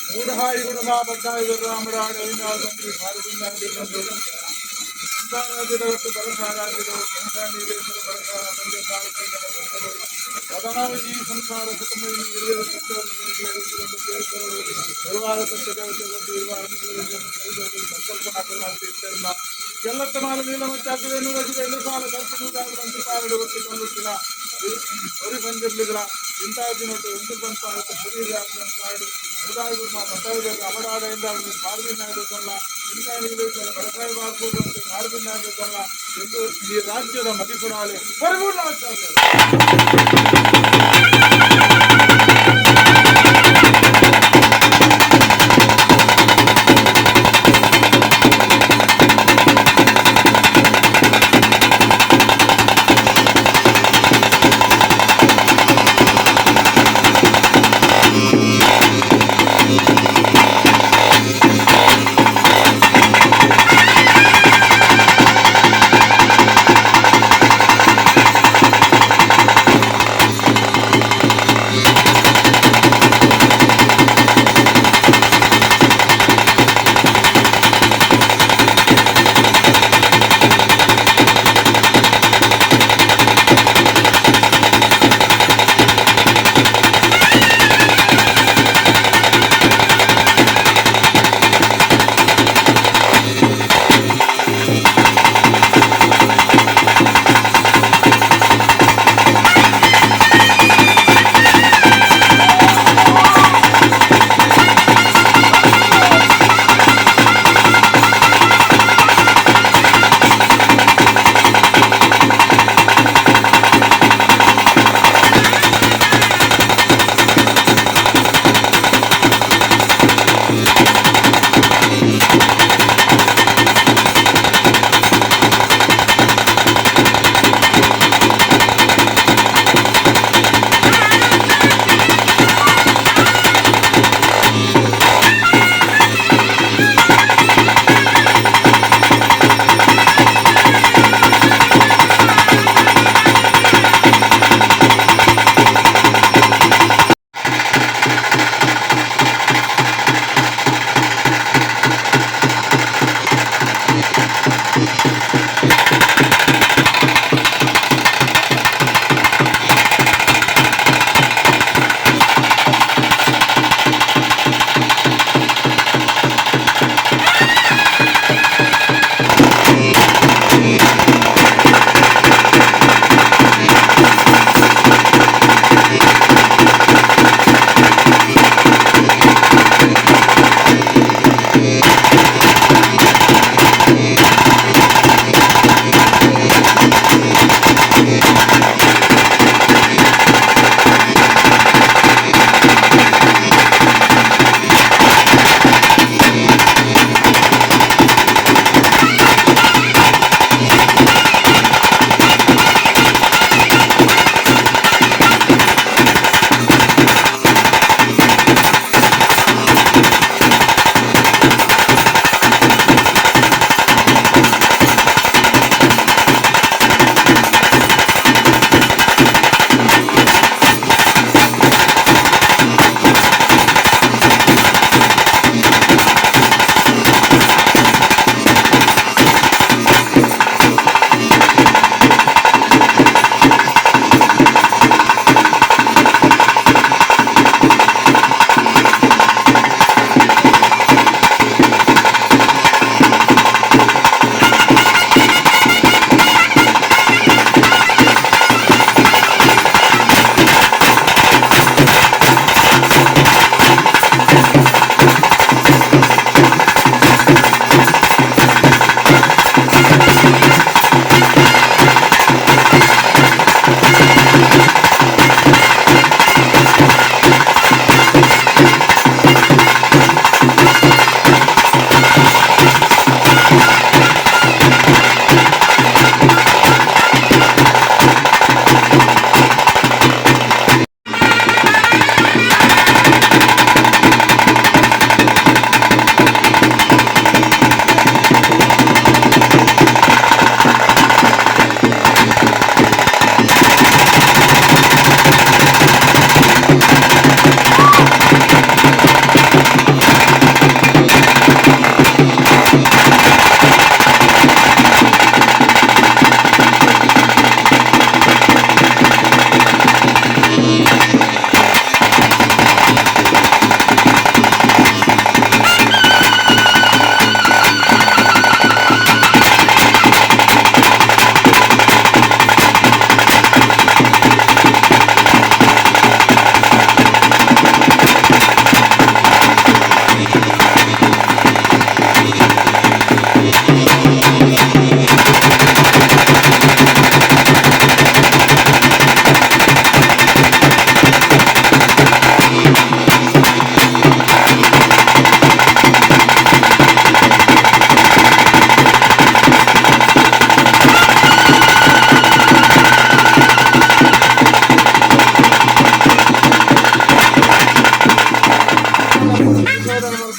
ಮೂಢಹಾಯಿ ಗುಣದ ಬದ್ದಾಯಿ ರಾಮರಾಡ ಸಂತಿ ಭಾರತೀಯ ರಾಜ್ಯದ ಮತ್ತು ಬರಸ ರಾಜ್ಯದ ನೀರೇಶ್ವರ ಬರಸ ಪಂಚ ಸಾರ್ವತ್ರಿಕ ಈ ಸಂಸಾರ ಸುಖಮಯ ಹಿರಿಯರ ಗುರುವಾರ ಸಂಕಲ್ಪನಾ ಎಲ್ಲತ್ತ ಮಾಲ ನೀಲಮಚ್ಚಾಕವೇನು ರಚಿತ ಎಲ್ಲ ಸಾಲ ಕಲ್ಪಿಸುವುದಾದ ಪಾರಡು ಒಟ್ಟಿಕೊಳ್ಳುತ್ತಿಲ್ಲ ಹೊರಿ ಬಂದಿರ್ಲಿಲ್ಲ ಇಂಥ ದಿನಟ್ಟು ಎಂಟು ಬಂದು ಶರೀರ ಪಾರಡು ಮುದಾಯಿ ಮತಾಯಿದಾಗ ಅಮರಾಡೆಯಿಂದ ಪಾರ್ವಿನಾಯಕಲ್ಲ ಇಂಥ ನೀಲೇಶ್ವರ ಬಡಕಾಯಿ ಬಾರ್ಬೋದು ಅಂತ ಪಾರ್ವಿನಾಯಕಲ್ಲ ಎಂದು ಈ ರಾಜ್ಯದ ಮತಿಪುರಾಳೆ ಪರಿಪೂರ್ಣ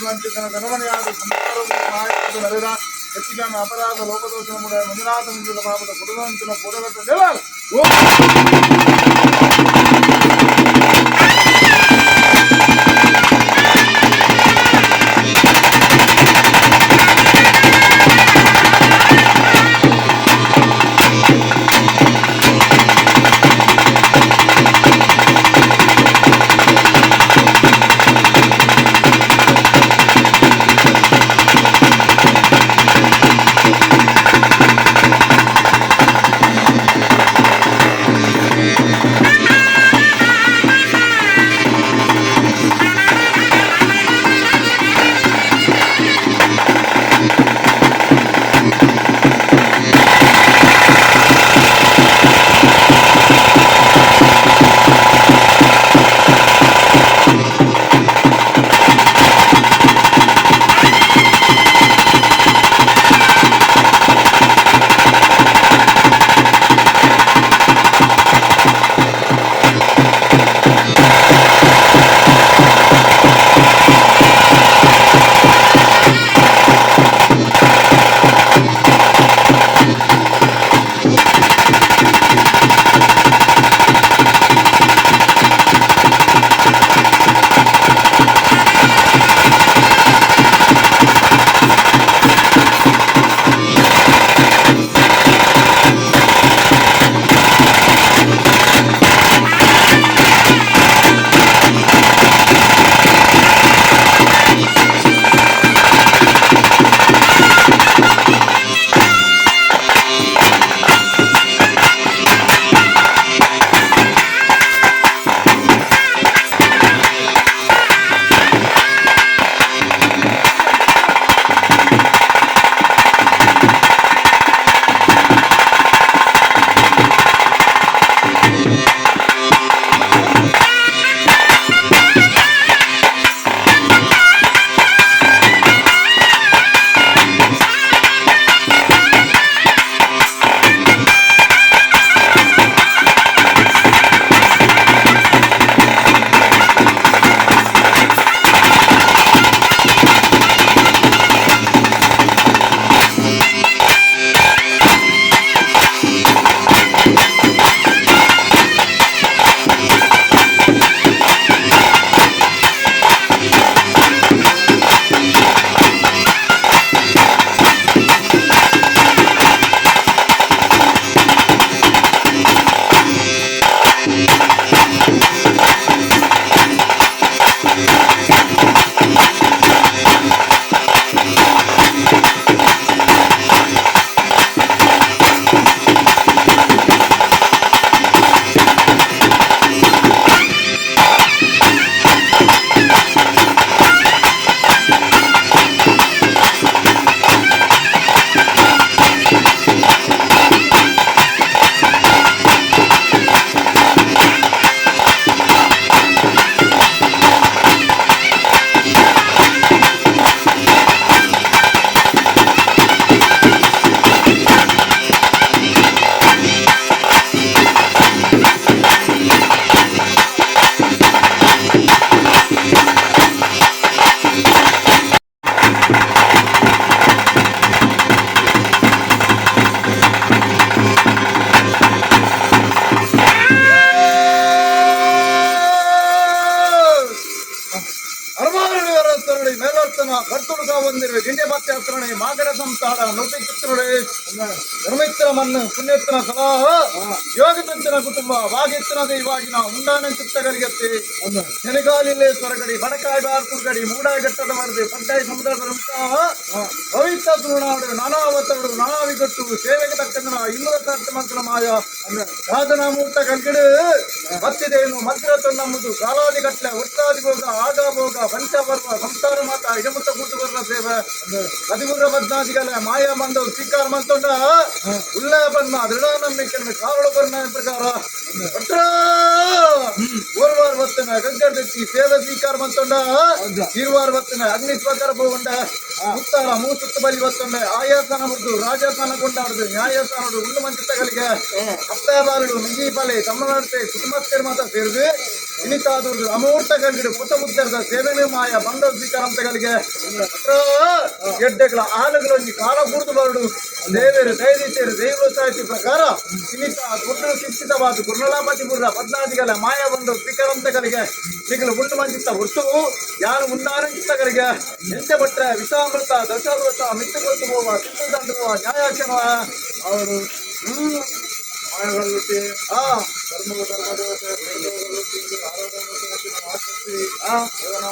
ವಂಚಿತನ ಧನಮನೆಯಾದ ಸಂಸ್ಕಾರವನ್ನು ನಾಯಕರು ನಡೆದ ಹೆಚ್ಚಿಗಾಮ ಅಪರಾಧ ಲೋಕದೋಷ ಮುಡ ಮಂಜುನಾಥ ಮಂಜುಲ ಪಾಪದ ಕುಟುಂಬಂಚಿನ ಪೂರಗಟ್ಟಲೆಲ್ಲ ಮಾಗಡ ಸಂಸಾರ ನೃತ್ಯ ಚಿತ್ರಳೆ ಧರ್ಮಿತ್ರ ಮಣ್ಣು ಪುಣ್ಯತ್ರ ಸಲಾ ಯೋಗ ತಂತ್ರ ಕುಟುಂಬ ವಾಗಿತ್ತಿನ ದೈವಾಗಿನ ಉಂಡಾನ ಚಿತ್ತಗಲಿಗತ್ತೆ ಶನಿಗಾಲಿಲ್ಲೇ ಸ್ವರಗಡಿ ಬಡಕಾಯಿ ಬಾರ್ಪುರ್ಗಡಿ ಮೂಡಾಗಟ್ಟದ ವರದಿ ಪಡ್ಡಾಯಿ ಸಮುದ್ರದ ಮುಕ್ತಾಹ ಪವಿತ್ರ ತುಳುನಾಡು ನಾನಾ ಒತ್ತಡು ನಾನಾ ವಿಗಟ್ಟು ಸೇವೆಗೆ ತಕ್ಕಂದ ಇನ್ನೂರ ಮಂತ್ರ ಮಾಯ ಸಾಧನ ಮೂರ್ತ ಕಲ್ಗಿಡು ಮತ್ತಿದೇನು ಮಧ್ಯ ನಮ್ಮದು ಕಾಲಾದಿ ಕಟ್ಲೆ ಒಟ್ಟಾದಿ ಭೋಗ ಆಗ ಭೋಗ ಪಂಚಪರ್ವ ಸಂಸಾರ ಮಾತ ಇಡಮುತ್ತ ಕೂತು ಬರುವ ಸೇವೆ 13 14 ಮಾಯಾ ಬಂದವು ಸ್ವೀಕಾರ ಮಂತೊಂಡ ಉಲ್ಲಯ ಬಣ್ಣ ದೃಢ ನಂಬಿಕೆ ಕಾವಳು ಬಣ್ಣ ಪ್ರಕಾರ ಓರ್ವಾರ ಬರ್ತನೆ ಗಂಗರ್ ದತ್ತಿ ಸೇವೆ ಸ್ವೀಕಾರ ಮಂತೊಂಡ ಇರುವಾರ ಬರ್ತನೆ ಅಗ್ನಿ ಸ್ವಕಾರ ಹೋಗೊಂಡ ಮುತ್ತಾರ ಮೂಸುತ್ತ ಬಲಿ ಬರ್ತೊಂಡೆ ಆಯಾಸನ ಮುದ್ದು ರಾಜಸ್ಥಾನ ಕೊಂಡಾಡುದು ನ್ಯಾಯಸ್ಥಾನಡು ಉಳ್ಳು ಮಂಚಿತಗಳಿಗೆ ಹಪ್ಪ ಬಾರಡು ಮಿಗಿ ಪಲೆ ತಮಿಳುನಾಡು ಕುಟುಂಬಸ್ಥರು ಮಾತ್ರ ಸೇರಿದು ಇನಿತಾದವ್ರದ್ದು ಅಮೂರ್ತ ಗಂಗಿಡು ಪುತ್ತ ಮುದ್ದರದ ಸೇವೆನೇ ಮಾಯ ಬಂದ ಸ್ವೀಕಾರ ಅಂತಗಳಿಗೆ ಕಲಿಗೆ ಗೆಡ್ಡೆಗಳ ಆಲುಗಳೊಂದು ಕಾಲ ಕೂರ್ದು ಬರಡು ದೇವರು ದೈದೀಚರು ದೈವ ಸಾಹಿತ್ಯ ಪ್ರಕಾರ ಇನ್ನಿತ ಗುಡ್ಡ ಶಿಕ್ಷಿತವಾದ ಗುರುಲಾಪತಿ ಬುರ್ರ ಪದ್ನಾದಿಗಳ ಮಾಯ ಬಂದು ಪಿಕರಂತಗಳಿಗೆ ಮಿಗಿಲು ಗುಂಡು ಮಂಜಿತ್ತ ವೃತ್ತವು ಯಾರು ಮುಂದಾರಂಕಿತಗಳಿಗೆ ಎಂತೆ ಬಟ್ರೆ ವಿಷಾಮೃತ ದಶಾವೃತ ಮಿತ್ತುಗೊತ್ತು ಹೋಗುವ ಸಿದ್ಧದಂಡುವ ನ್ಯಾಯಾಕ್ಷಣ ಅವರು ಮಾಯಗಳುಟ್ಟಿ ಧರ್ಮದೇವತೆ ಆಸಕ್ತಿ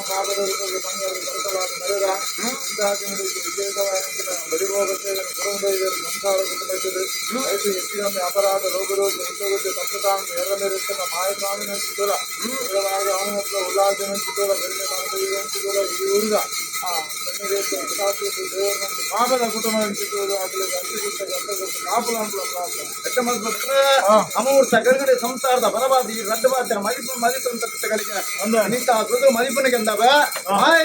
ಕಾಗದ ರೂಪದಲ್ಲಿ ಬಂಗಾರದ ಕರಕಲಾದ ನಡೆದ ಇಂತಹ ವಿಶೇಷವಾದ ಬಡಿಭೋಗತೆ ಕುರುಂಬೈದರು ಸಂಸಾರ ಕುಟುಂಬದಲ್ಲಿ ರೈತು ಹೆಚ್ಚಿನೊಮ್ಮೆ ಅಪರಾಧ ರೋಗರೋಗ ಉದ್ಯೋಗತೆ ತಪ್ಪತಾಂತ ಎರಮೇರಿಸ್ತನ ಮಾಯಸ್ವಾಮಿನ ಚಿತ್ತೋಲ ಅವನ ಉಲ್ಲಾಸನ ಚಿತ್ತೋಲ ಬೆಳ್ಳಿ ಕಾಂತಿಗೋಲ ಈ ಊರಿಗ ಪಾಪದ ಕುಟುಂಬ ಚಿತ್ತೋದು ಆಗಲಿ ಕಾಪುಲ ಅಮೂರ್ತ ಗರುಗಡೆ ಸಂಸಾರದ ಬಲವಾದಿ ರಡ್ಡವಾದ ಮದಿಪಂತಗಳಿಗೆ ನಿಂತ ಮೃದು ಮದಿಪನಿಗೆ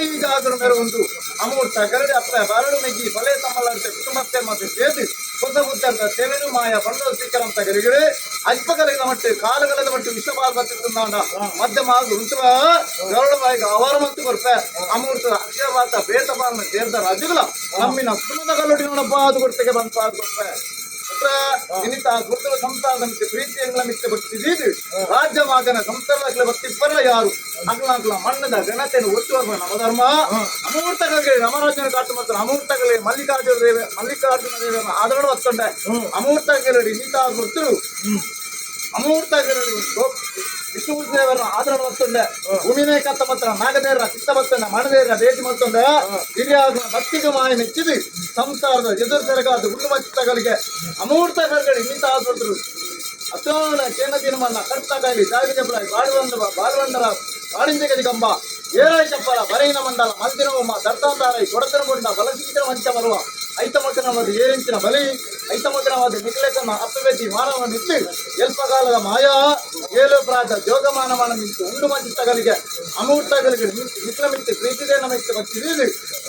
ಈಗ ಮೇರೆ ಒಂದು ಅಮೂರ್ತ ಗರುಡೆ ಅಪ್ಪ ಬರಡು ಮೆಗ್ಗಿ ಬಲೆ ತಮ್ಮಲಂತೆ ಕುಟುಂಬಸ್ಥೆ ಮತ್ತೆ ಸೇರಿ ಹೊಸ ಬುದ್ಧರ್ದ ಸೇವೆನು ಮಾಯ ಬಂಡದ ಸ್ವೀಕರಂತ ಗರಿಗಡೆ ಅಲ್ಪಕಲಿನ ಮಟ್ಟು ಕಾಲಗಳದ ಮಟ್ಟು ವಿಶ್ವಭಾರತಿಂದಾಂಡ ಮಧ್ಯಮ ಋತುವ ಗರುಡವಾಗಿ ಅವರ ಮತ್ತು ಕೊರ್ಪೆ ಅಮೂರ್ತ ಅಕ್ಷರವಾದ ಬೇಟಬಾರನ್ನು ಸೇರಿದ ರಾಜುಗಳ ನಮ್ಮಿನ ಕುಟುಂಬದ ಕಲ್ಲೊಟ್ಟಿನೊಡಪ್ಪ ಅದು ಕೊಡ್ತೆಗೆ ಬಂದು ಪಾದು ಕೊಡ್ಪೆ ಇನ್ನಿತ ಗುರುತರ ಸಂಸಾರದಂತೆ ಪ್ರೀತಿಯಂಗಳ ಮಿಕ್ಕ ಬರ್ತಿದ್ದೀವಿ ರಾಜ್ಯವಾಗನ ಸಂಸಾರಗಳ ಭಕ್ತಿಪ್ಪರ ಯಾರು ಅಗ್ಲಾಗ್ಲ ಮಣ್ಣದ ಗಣತೆಯನ್ನು ಒತ್ತುವ ನವಧರ್ಮ ಅಮೂರ್ತಗಳಿಗೆ ರಾಮರಾಜನ ಕಾಟು ಮತ್ತು ಅಮೂರ್ತಗಳಿಗೆ ಮಲ್ಲಿಕಾರ್ಜುನ ದೇವರನ್ನು ಆದರಣ ಹೊತ್ತೊಂಡೆ ಅಮೂರ್ತಗಳಿಗೆ ಇನ್ನಿತ ಗುರುತರು ಅಮೂರ್ತಗಳಲ್ಲಿ ವಿಷ್ಣು ದೇವರನ್ನ ಆದರಣ ಹೊತ್ತೊಂಡೆ ಭೂಮಿನೇಕತ್ತ ಮಾತ್ರ ನಾಗದೇವರ ಚಿತ್ತಭಕ್ತನ ಮಣದೇವರ ಭೇಟಿ ಮತ್ತೊಂಡೆ ಹಿರಿಯಾದ ಭಕ್ತಿಗೆ ಮಾಯ ಮೆಚ್ಚಿದು ಸಂಸಾರದ ಎದುರು ಸೆರಗಾದ ಹುಣ್ಣು ಚಿತ್ತಗಳಿಗೆ ಅಮೂರ್ತಗಳಿಗೆ ಇನ್ನಿತ ಆದ್ರು ಅತೋನ ಕೇನ ದಿನಮನ್ನ ಕರ್ತಕಾಯಿ ಜಾಗಿಜಪರಾಯಿ ಬಾಳುವಂದರ ಕಾಳಿಂಜಗದಿ ಕಂಬ ಏರಾಯಿ ಚಪ್ಪರ ಬರೈನ ಮಂಡಲ ಮಂದಿರವಮ್ಮ ದರ್ತಾತಾರಾಯಿ ಕೊಡತನಗೊಂಡ ಬಲಸೀಕರ ವಂಚ ಬರುವ ಐತಮಕನವಾದ ಏರಿಂಚಿನ ಬಲಿ ಐತಮಕನವಾದ ನಿಖಲೇಖನ ಅಪ್ಪವೆತ್ತಿ ಮಾನವ ನಿತ್ತು ಎಲ್ಪಕಾಲದ ಮಾಯಾ ಏಳು ಪ್ರಾತ ಜೋಗಮಾನಮಾನ ಮಿಂತು ಉಂಡು ಮಂಚಿತ್ತಗಳಿಗೆ ಅಮೂರ್ತಗಳಿಗೆ ಮಿತ್ರ ಮಿಂತು ಪ್ರೀತಿದೇನ ಮಿತ್ತು ಭಕ್ತಿ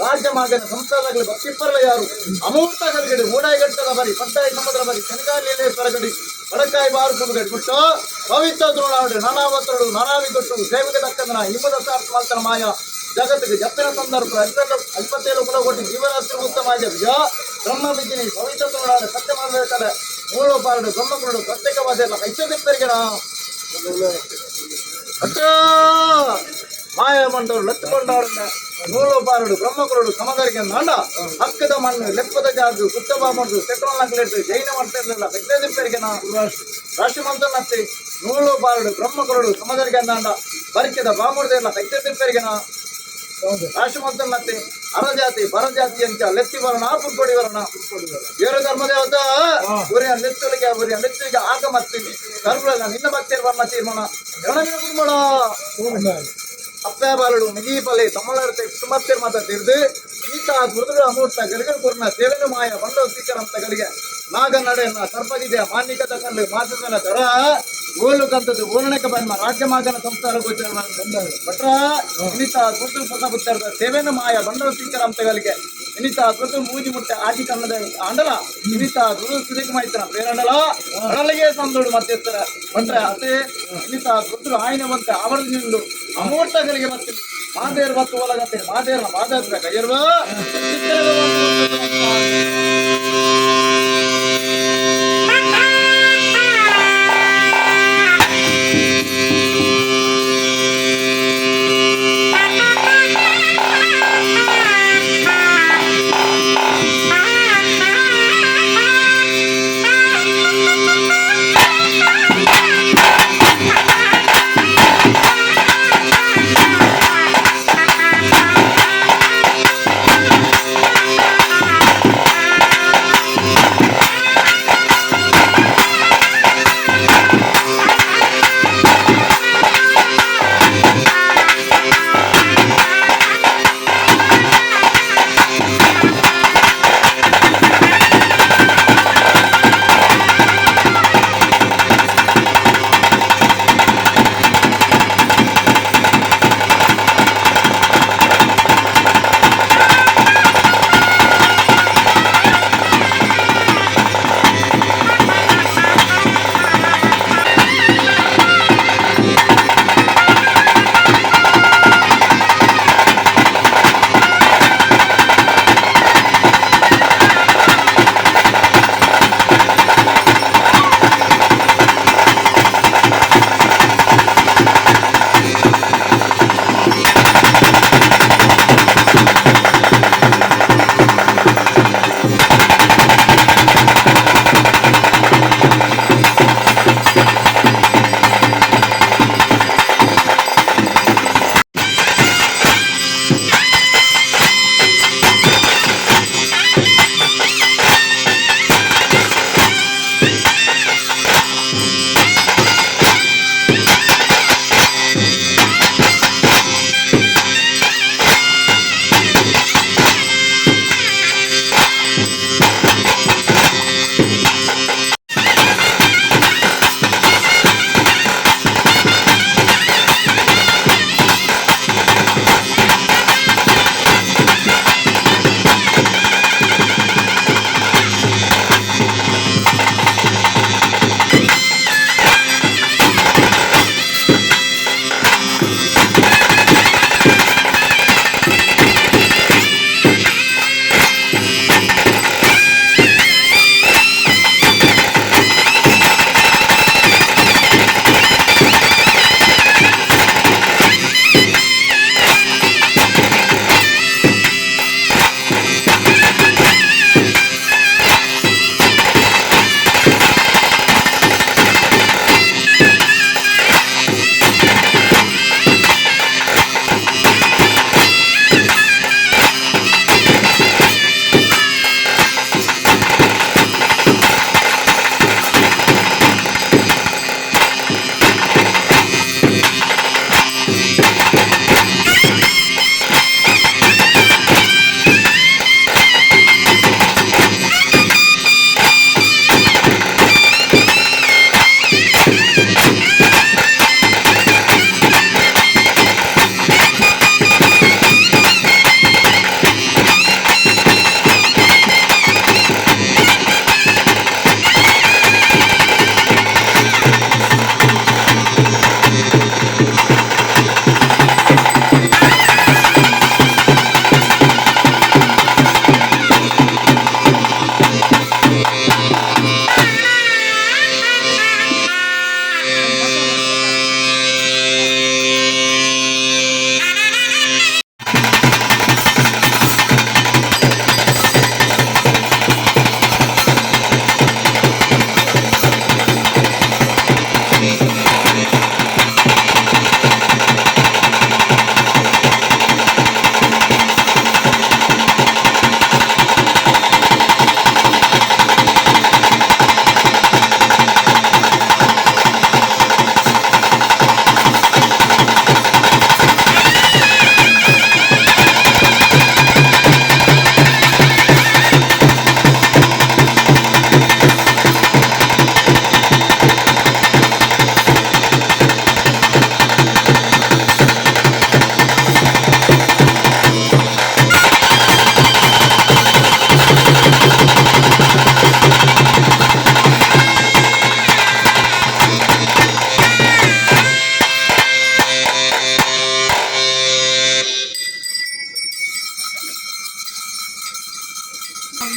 ರಾಜ್ಯ ಮಾಗನ ಸಂಸ್ಥಾನಗಳು ಭಕ್ತಿಪ್ಪರಲ ಯಾರು ಅಮೂರ್ತಗಳಿಗೆ ಮೂಡಾಯಿಗಟ್ಟದ ಬರಿ ಪಟ್ಟಾಯಿ ಸಮುದ್ರ ಬರಿ ಕನಕಾಲೀಲೆ ಪರಗಡಿ ಬಡಕಾಯಿ ಬಾರು ಕುರುಗಡಿ ಬಿಟ್ಟು ಪವಿತ್ರ ದ್ರೋಣಾವಡಿ ನಾನಾವತ್ತರಡು ನಾನಾವಿಗೊಟ್ಟು ಸೇವೆಗೆ ತಕ್ಕಂದನ ಹಿಮ್ಮದ ಸಾರ್ಥಮಾಲ್ತನ ಮಾಯ ಜಗತ್ತಿಗೆ ಜಪ್ಪಿನ ಸಂದರ್ಭ 57 ಕುಲಕೋಟಿ ಜೀವರಾತ್ರಿ ಉತ್ತಮಾಜ ಬ್ರಹ್ಮ ಬಿದ್ದಿನಿ ಪವಿತ್ರ ದ್ರೋಣಾದ ಸತ್ಯ ಮಾಡಬೇಕಾದ್ರೆ ಮೂಳು ಪಾರಡು ಬ್ರಹ್ಮಕುರುಡು ಪ್ರತ್ಯೇಕವಾದ ಎಲ್ಲ ಐಶ್ವರ್ಯಪ್ಪರಿಗೆ ಅಷ್ಟ ಮಾಯ ಮಂಡವರು ಲತ್ತುಕೊಂಡವರನ್ನ ನೂಲು ಪಾರಡು ಬ್ರಹ್ಮಕುರುಡು ಸಮದರಿಗೆ ನಾಂಡ ಹಕ್ಕದ ಮಣ್ಣು ಲೆಪ್ಪದ ಜಾಗು ಕುತ್ತಬ ಮಾಡುದು ಸೆಟ್ರೋಲ್ ಜೈನ ಮಾಡ್ತಿರ್ಲಿಲ್ಲ ಬೆಟ್ಟದಿಪ್ಪರಿಗೆ ರಾಶಿ ಮಂತ್ರನತ್ತಿ ನೂಲು ಪಾರಡು ಬ್ರಹ್ಮಕುರುಡು ಸಮದರಿಗೆ ನಾಂಡ ಬರಿಕೆದ ಬಾಮುರ್ದೆಲ್ಲ ಕೈತಿಪ್ಪರಿಗೆ ರಾಶಿ ಮಂತ್ರನತ್ತಿ ಅರಜಾತಿ ಪರಜಾತಿ ಅಂತ ಲೆತ್ತಿ ಬರೋಣ ಪುಟ್ಕೊಡಿ ಬರೋಣ ಬೇರೆ ಧರ್ಮದೇವತ ಉರಿಯ ನೆಚ್ಚಲಿಗೆ ಆಗ ಮತ್ತೀವಿ ಕರ್ಮಲ್ಲ ನಿನ್ನ ಭಕ್ತಿಯ ಬರ್ಮ ತೀರ್ಮಾನ ಗಣಗಳ ಅಪ್ಪೆ ಬಾಲಡು ಮಿಗಿ ಪಲ್ಲೆ ತಮ್ಮಳರ್ತೆ ಕುಟುಂಬಸ್ಥರ ಮಾತ ತಿಳಿದು ಈತ ಮೃದುಗಳ ಅಮೂರ್ತ ಗರಿಗನ ಕುರ್ನ ಸೇವೆನು ಮಾಯ ಬಂಡವ ಸ್ವೀಕರಂತಗಳಿಗೆ ನಾಗ ನಡೆಯನ್ನ ಸರ್ಪದಿದೆಯ ಮಾನ್ಯಿಕದ ಕಂಡು ಮಾಸದ ತರ ಓಲು ಕಂತದ್ದು ಓರಣಕ ಬಂದ ರಾಜ್ಯ ಮಾಗನ ಸಂಸಾರ ಗೋಚರ ಭಟ್ರ ಇನ್ನಿತ ಗುರುತು ಹೊಸ ಬುತ್ತರದ ಸೇವೆನು ಮಾಯ ಬಂಡವ ಸ್ವೀಕರಂತಗಳಿಗೆ ಇನ್ನಿತ ಗುರುತು ಮೂಜಿ ಮುಟ್ಟೆ ಆಟಿ ಕನ್ನಡ ಅಂಡಲ ಇನ್ನಿತ ಗುರು ಸುದಿಕ ಮಾಹಿತರ ಬೇರಂಡಲ ಅಡಲಿಗೆ ಸಂದೋಡು ಮತ್ತೆ ಭಟ್ರ ಅತೆ ಇನ್ನಿತ ಗುರುತು ಆಯ್ನ ಬಂತೆ ಆವರದು ನಿಂದು ಅಮೂರ್ತಗಳಿಗೆ ಮತ್ತೆ ಮಾದೇರ್ ಬತ್ತು ಒಳಗತ್ತೆ ಮಾದೇರ್ನ ಮಾದೇರ್ನ ಕೈಯರ್ವ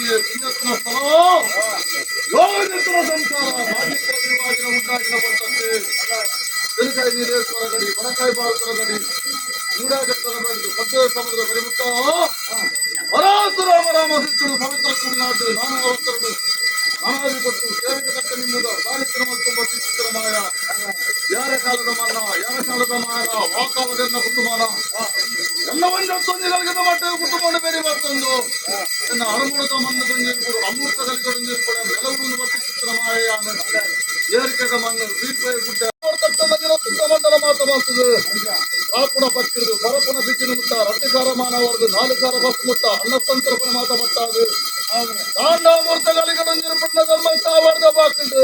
ಪುಣ್ಯತ್ನ ಸ್ಥಳ ಯೋಗನಿರ್ತರ ಸಂಸಾರ ರಾಜೇಂದ್ರ ದೇವಾಜಿನ ಉಂಟಾಗಿನ ಬರ್ತಂತೆ ತೆಲುಕಾಯಿ ನೀರೇಶ್ವರ ಗಡಿ ಬಣಕಾಯಿ ಭಾರತರ ಗಡಿ ನೂಡಾಗಟ್ಟರ ಬೆಳೆದು ಸದ್ಯ ಸಮುದ್ರ ಬರಿಮುತ್ತ ಪರಾಸುರಾಮ ರಾಮ ಸಿಕ್ಕಳು ಪವಿತ್ರ ತುಳುನಾಡು ನಾನು ಅವತರಡು ಅನಾದಿ ಕೊಟ್ಟು ಸೇವಿತ ಕಟ್ಟ ನಿಮ್ಮುದ ಸಾರಿತ್ರ ಮತ್ತು ಚಿತ್ರ ಮಾಯ ಯಾರ ಕಾಲದ ಮನ್ನ ಯಾರ ಕಾಲದ ಮಾನ ವಾಕಾಲದನ್ನ ಕುಟುಂಬನ ಎಲ್ಲ ಒಂದು ತೊಂದರೆಗಳಿಗೆ ಮಟ್ಟ ಕುಟುಂಬ ಬೇರೆ ಬರ್ತಂದು ಎನ್ನ ಅರಮೂಲದ ಮಣ್ಣು ತೊಂದಿರ್ಬೋದು ಅಮೃತ ಕಲಿಗೊಂದಿರ್ಬೋದು ನೆಲವನ್ನು ಮತ್ತು ಚಿತ್ರ ಮಾಯ ಏರಿಕೆದ ಮಣ್ಣು ಬೀಳ್ಪೈ ಗುಡ್ಡ ಮಂಡಲ ಮಾತು ಮಾಡ್ತದೆ ರಾಪುಣ ಪಕ್ಕಿಡಿದು ಪರಪುಣ ಬಿಕ್ಕಿನ ಮುಟ್ಟ ರಟ್ಟಿಕಾರ ಮಾನವರದು ನಾಲ್ಕಾರ ಬಸ್ ಮುಟ್ಟ ಅನ್ನಸ್ತಂತ್ರಪನ ಮಾತ ಮಟ್ಟಾದು ಕಾಂಡಾಮೂರ್ತಗಳಿಗೊಂದಿರ್ಪಣ್ಣ ಧರ್ಮ ಸಾವಾರ್ದ ಬಾಕಿಂಡು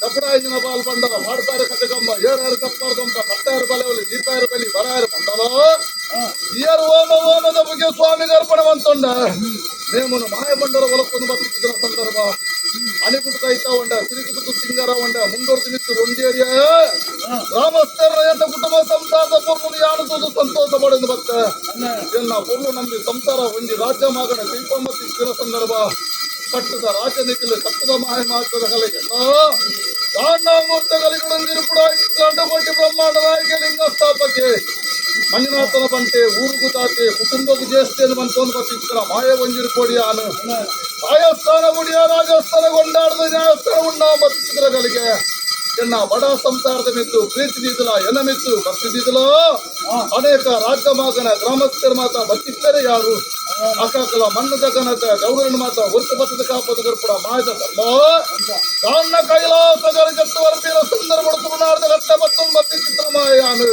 ಕಪಡಾಯಿನ ಬಾಲ್ ಬಂಡಲ ಮಾಡ್ತಾರೆ ಕಥೆಗಂಬ ಏರಾರು ಕಪ್ಪಾರ್ದಂಬ ಕಟ್ಟಾರು ಬಲೆಯಲ್ಲಿ ದೀಪಾಯರು ಬಲಿ ಬರಾಯರು ಬಂಡಲ ಈಯರು ಓಮದ ಬಗ್ಗೆ ಸ್ವಾಮಿಗೆ ಅರ್ಪಣವಂತೊಂಡ ನೇಮನು ಮಾಯಬಂಡರ ಒಲಕ್ಕೊಂದು ಬತ್ತಿದ್ದ ಸಂದರ್ಭ ಅಣಿಗುಟ್ಟು ಕೈತಾ ಉಂಡ ಸಿರಿಗುಟ್ಟು ಸಿಂಗಾರ ಉಂಡ ಮುಂದೋರ್ದು ನಿಂತು ಒಂಡೇರಿಯ ಗ್ರಾಮಸ್ಥರ ಎಂತ ಕುಟುಂಬ ಸಂಸಾರದ ಪೂರ್ಣ ಯಾಣದು ಸಂತೋಷ ಪಡೆದು ಬತ್ತ ಎಲ್ಲ ಪೂರ್ಣ ನಂಬಿ ಸಂಸಾರ ಒಂದಿ ರಾಜ್ಯ ಮಗನ ಶಿಲ್ಪ ಮತ್ತು ಸ್ಥಿರ ಸಂದರ್ಭ ಕಟ್ಟದ ರಾಜ ನಿಖಿಲು ಕಟ್ಟದ ಮಾಯ ಮಾತದ ಕಲೆಗೆ ಕಾಂಡಾಮೂರ್ತಗಳಿಗೊಂದಿರು ಕೂಡ ಕಾಂಡಕೋಟಿ ಬ್ರಹ್ಮಾಂಡ ನಾಯಕ ಲಿಂಗ ಸ್ಥಾಪಕ್ಕೆ ಮಂಜುನಾಥನ ಬಂಟೆ ಊರುಗು ತಾತೆ ಕುಟುಂಬಕ್ಕೂ ಜ್ಯೇಷ್ಠೆಯನ್ನು ಬಂತೊಂದು ಬತ್ತಿಸ್ತಾರ ಮಾಯ ಒಂಜಿರು ಕೊಡಿಯಾನು ನ್ಯಾಯಸ್ಥಾನ ಗುಡಿಯ ರಾಜಸ್ಥಾನ ಕೊಂಡಾಡದ ನ್ಯಾಯಸ್ಥಾನ ಉಂಡ ಬತ್ತಿದ್ರಗಳಿಗೆ ಎನ್ನ ಬಡ ಸಂಸಾರದ ಮಿತ್ತು ಪ್ರೀತಿ ದೀದಲ ಎನ್ನ ಮಿತ್ತು ಬತ್ತಿದಿದಲ ಅನೇಕ ರಾಜ್ಯ ಮಗನ ಗ್ರಾಮಸ್ಥರ ಮಾತ ಬತ್ತಿದ್ದರೆ ಯಾರು ಅಕಾಕಲ ಮಣ್ಣದ ಗಣತ ಗೌರವನ ಮಾತ ಹೊರತು ಬತ್ತದ ಕಾಪದ ಗರ್ಪುಡ ಮಾಯದ ಧರ್ಮ ಕಾಣ್ಣ ಕೈಲಾಸಗರ ಜತ್ತು ವರ್ಪೀರ ಸಂದರ್ಭ ತುಳುನಾಡದ ಗಟ್ಟ ಮತ್ತೊಂದು ಬತ್ತಿಚಿತ್ರ ಮಾಯಾನು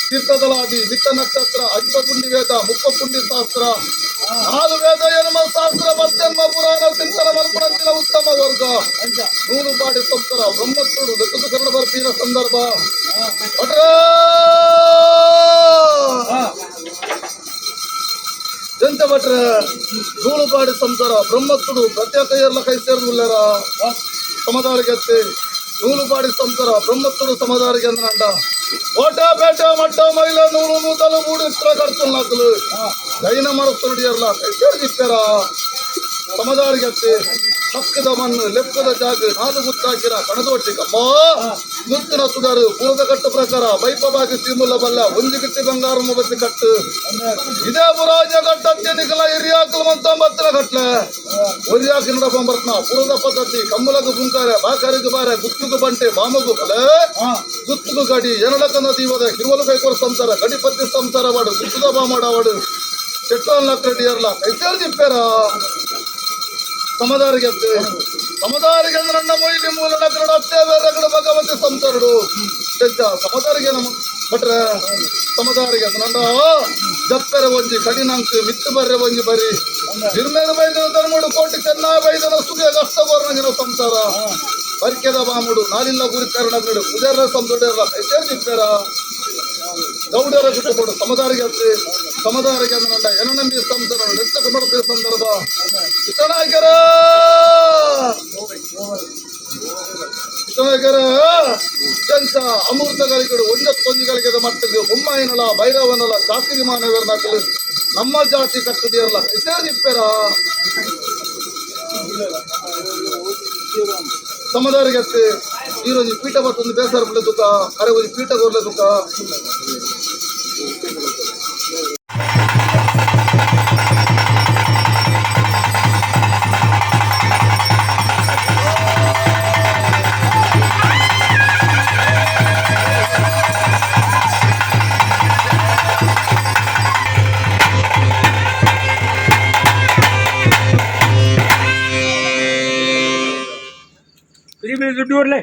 ತೀರ್ಥದಲಾದಿ ಮಿತ್ತ ನಕ್ಷತ್ರ ಅಜ್ಪುಂಡಿ ವೇದ ಮುಪ್ಪುಂಡಿ ಶಾಸ್ತ್ರ ನಾಲು ವೇದ ಎನ್ನುವ ಶಾಸ್ತ್ರ ಮತ್ತೆನ್ಮ ಪುರಾಣ ಚಿಂತನ ಮಲ್ಪಣಂಚಿನ ಉತ್ತಮ ವರ್ಗ ನೂರು ಪಾಡಿ ಸಂಸ್ಕಾರ ಬ್ರಹ್ಮತ್ರುಡು ಲೆಕ್ಕದ ಕನ್ನಡ ಬರ್ಪೀನ ಸಂದರ್ಭ ಎಂತ ಭಟ್ರ ನೂರು ಪಾಡಿ ಸಂಸಾರ ಬ್ರಹ್ಮತ್ರುಡು ಪ್ರತ್ಯೇಕ ಎಲ್ಲ ಕೈ ಸೇರ್ದುಲ್ಲಾರ ಸಮದಾರಿಗೆ ಎತ್ತಿ ನೂಲು ಪಾಡಿ ಸಂಸಾರ ಬ್ರಹ್ಮತ್ರುಡು ಸಮದಾರಿಗೆ ಅಂದನಂಡ ಓಟ ಬೇಟ ಮಟ್ಟ ಮೈಲ ನೂರು ನೂತಲು ಮೂಡು ಇಸ್ತ್ರ ಕಡ್ತಲ್ ನಾಕಲು ಜೈನ ಮನಸ್ಸುಡಿಯರ್ಲ ಕೈ ಸೇರ್ದಿಪ್ಪಾರ ಸಮದಾರಿಗೆ ಎತ್ತಿ ಪಕ್ಕದ ಮಣ್ಣು ಲೆಕ್ಕದ ಜಾಗ ನಾಲು ಗುತ್ತಾಕಿರ ಕಣದೊಟ್ಟಿ ಕಮ್ಮ ಮುತ್ತಿನ ಸುಡರು ಪೂರ್ವ ಕಟ್ಟು ಪ್ರಕಾರ ಬೈಪಬಾಗಿ ಸೀಮುಲ್ಲ ಬಲ್ಲ ಒಂಜಿಗಿಟ್ಟಿ ಬಂಗಾರ ಬತ್ತಿ ಕಟ್ಟು ಇದೇ ಪುರಾಜ ಕಟ್ಟತ್ತೆ ನಿಖಲ ಹಿರಿಯಾಕಲು ಮಂತೊಂಬತ್ತಿನ ಕಟ್ಲ ಒರಿಯಾಕಿ ನಡಕೊಂಬರ್ತನ ಪೂರ್ವದ ಪದ್ಧತಿ ಕಮ್ಮಲಗು ಗುಂಕಾರೆ ಬಾಕರಿಗು ಬಾರೆ ಗುತ್ತುಗು ಬಂಟೆ ಬಾಮಗು ಬಲೆ ಗುತ್ತುಗು ಗಡಿ ಎನಡಕ ನದೀವದ ಕಿರುವಲು ಕೈಕೊರ ಸಂಸಾರ ಗಡಿ ಪತ್ತಿ ಸಂಸಾರ ವಾಡು ಗುತ್ತುಗ ಬಾಮಾಡವಾಡು ಚೆಟ್ಟೋನ್ ಲಕ್ಕಡಿಯರ್ಲ ಕೈ ಸೇರ್ದಿಪ್ಪೇರ ಸಮದಾರಿಗೆ ಸಮದಾರಿಗೆ ನನ್ನ ಮೊಯ್ಲಿ ಮೂಲ ನಗರ ಅತ್ಯವೇರಗಡ ಭಗವತಿ ಸಂತರುಡು ಸಮದಾರಿಗೆ ನಮ್ಮ ಭಟ್ರೆ ಸಮದಾರಿಗೆ ನನ್ನ ಜಪ್ಪೆರೆ ಒಂಜಿ ಕಡಿನಂಕ್ ಮಿತ್ತು ಬರ್ರೆ ಒಂಜಿ ಬರಿ ನಿರ್ಮೇಲೆ ಬೈದನ ಧರ್ಮಡು ಕೋಟಿ ಚೆನ್ನಾಗಿ ಬೈದನ ಸುಖ ಕಷ್ಟಗೋರ್ನಗಿನ ಸಂಸಾರ ಬರ್ಕೆದ ಬಾಮುಡು ನಾಲಿಲ್ಲ ಗುರಿ ಕರ್ಣಗಡು ಪುಜಾರ ಸಂದೊಡೆಯಲ್ಲ ಕೈ ಸೇರ್ದಿಪ್ಪೇರ ಗೌಡರ ಕುಟುಂಬಡು ಸಮದಾರಿಗೆ ಸಮದಾರಿಗೆ ನಂಡ ಎನನಂಬಿ ಸಂಸಾರ ನೆಚ್ಚಕ ಬಡತೆ ಸಂದರ್ಭ ಇತನಾಗರ ಕೆಂಚ ಅಮೃತಗಳಿಗಳು ಒಂದೊಂದಿಗಳಿಗೆ ಮಟ್ಟಿಗೆ ಬೊಮ್ಮಾಯಿನಲ ಭೈರವನಲ ಚಾಕಿರಿ ಮಾನವರ ನಕಲು ನಮ್ಮ ಜಾತಿ ಕಟ್ಟದಿರಲ್ಲ ಸೇರಿಪ್ಪೇರ ಸಮದಾರಿಗೆ ಈರೋಜು ಪೀಠ ಬರ್ತೊಂದು ಬೇಸರ ಬಿಡ್ಲೆ ದುಃಖ ಅರೆ ಒಂದು ಪೀಠ ಕೊರ್ಲೆ ದುಃಖ ದುಡ್ಡು ಬರ್ಲೆ